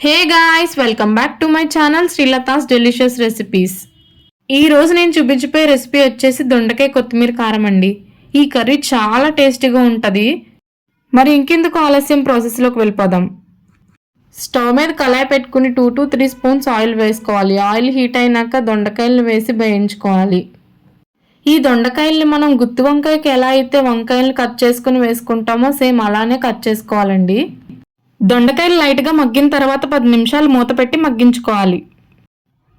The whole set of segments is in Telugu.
Hey guys, welcome back to my channel Srilatha's delicious recipes. ఈ రోజు నేను చూపించిపోయే రెసిపీ వచ్చేసి దొండకాయ కొత్తిమీర కారం అండి. ఈ కర్రీ చాలా టేస్టీగా ఉంటుంది. మరి ఇంకెందుకు ఆలస్యం, ప్రాసెస్లోకి వెళ్ళిపోదాం. స్టవ్ మీద కళాయి పెట్టుకుని 2 to 3 స్పూన్స్ ఆయిల్ వేసుకోవాలి. ఆయిల్ హీట్ అయినాక దొండకాయలు వేసి వేయించుకోవాలి. ఈ దొండకాయల్ని మనం గుత్తి వంకాయకి ఎలా అయితే వంకాయలను కట్ చేసుకుని వేసుకుంటామో సేమ్ అలానే కట్ చేసుకోవాలండి. దొండకాయలు లైట్గా మగ్గిన తర్వాత 10 నిమిషాలు మూత పెట్టి మగ్గించుకోవాలి.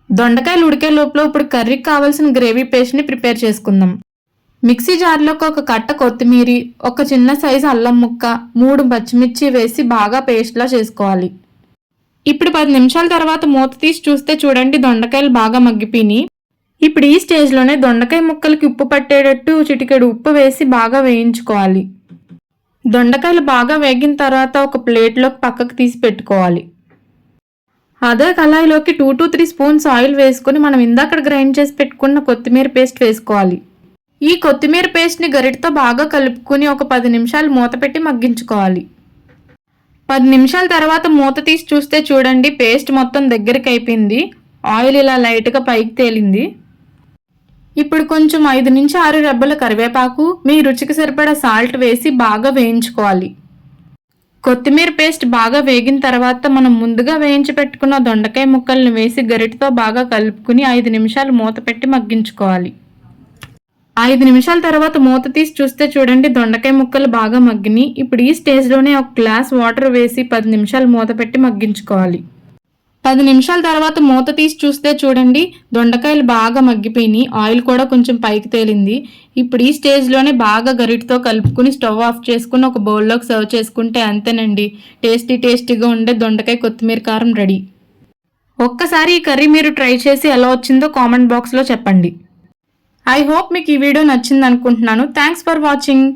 దొండకాయలు ఉడికే లోపల ఇప్పుడు కర్రీకి కావాల్సిన గ్రేవీ పేస్ట్ని ప్రిపేర్ చేసుకుందాం. మిక్సీ జార్లోకి ఒక కట్ట కొత్తిమీర, ఒక చిన్న సైజు అల్లం ముక్క, 3 పచ్చిమిర్చి వేసి బాగా పేస్ట్లా చేసుకోవాలి. ఇప్పుడు 10 నిమిషాల తర్వాత మూత తీసి చూస్తే చూడండి దొండకాయలు బాగా మగ్గిపోయినాయి. ఇప్పుడు ఈ స్టేజ్లోనే దొండకాయ ముక్కలకి ఉప్పు పట్టేటట్టు చిటికెడు ఉప్పు వేసి బాగా వేయించుకోవాలి. దొండకాయలు బాగా వేగిన తర్వాత ఒక ప్లేట్లోకి పక్కకు తీసి పెట్టుకోవాలి. అదే కళాయిలోకి 2 to 3 స్పూన్స్ ఆయిల్ వేసుకుని మనం ఇందాక గ్రైండ్ చేసి పెట్టుకున్న కొత్తిమీర పేస్ట్ వేసుకోవాలి. ఈ కొత్తిమీర పేస్ట్ని గరిటతో బాగా కలుపుకుని ఒక 10 నిమిషాలు మూత పెట్టి మగ్గించుకోవాలి. 10 నిమిషాల తర్వాత మూత తీసి చూస్తే చూడండి పేస్ట్ మొత్తం దగ్గరికి అయిపోయింది. ఆయిల్ ఇలా లైట్గా పైకి తేలింది. ఇప్పుడు కొంచెం 5 నుంచి 6 రెబ్బల కరివేపాకు, మీ రుచికి సరిపడా సాల్ట్ వేసి బాగా వేయించుకోవాలి. కొత్తిమీర పేస్ట్ బాగా వేగిన తర్వాత మనం ముందుగా వేయించి పెట్టుకున్న దొండకాయ ముక్కల్ని వేసి గరిటతో బాగా కలుపుకుని 5 నిమిషాలు మూత పెట్టి మగ్గించుకోవాలి. 5 నిమిషాల తర్వాత మూత తీసి చూస్తే చూడండి దొండకాయ ముక్కలు బాగా మగ్గినాయి. ఇప్పుడు ఈ స్టేజ్లోనే ఒక గ్లాస్ వాటర్ వేసి 10 నిమిషాలు మూత పెట్టి మగ్గించుకోవాలి. 10 నిమిషాల తర్వాత మూత తీసి చూస్తే చూడండి దొండకాయలు బాగా మగ్గిపోయినాయి. ఆయిల్ కూడా కొంచెం పైకి తేలింది. ఇప్పుడు ఈ స్టేజ్లోనే బాగా గరిటతో కలుపుకుని స్టవ్ ఆఫ్ చేసుకుని ఒక బౌల్లోకి సర్వ్ చేసుకుంటే అంతేనండి, టేస్టీగా ఉండే దొండకాయ కొత్తిమీర కారం రెడీ. ఒక్కసారి ఈ కర్రీ మీరు ట్రై చేసి ఎలా వచ్చిందో కామెంట్ బాక్స్లో చెప్పండి. ఐ హోప్ మీకు ఈ వీడియో నచ్చింది అనుకుంటున్నాను. Thanks for watching.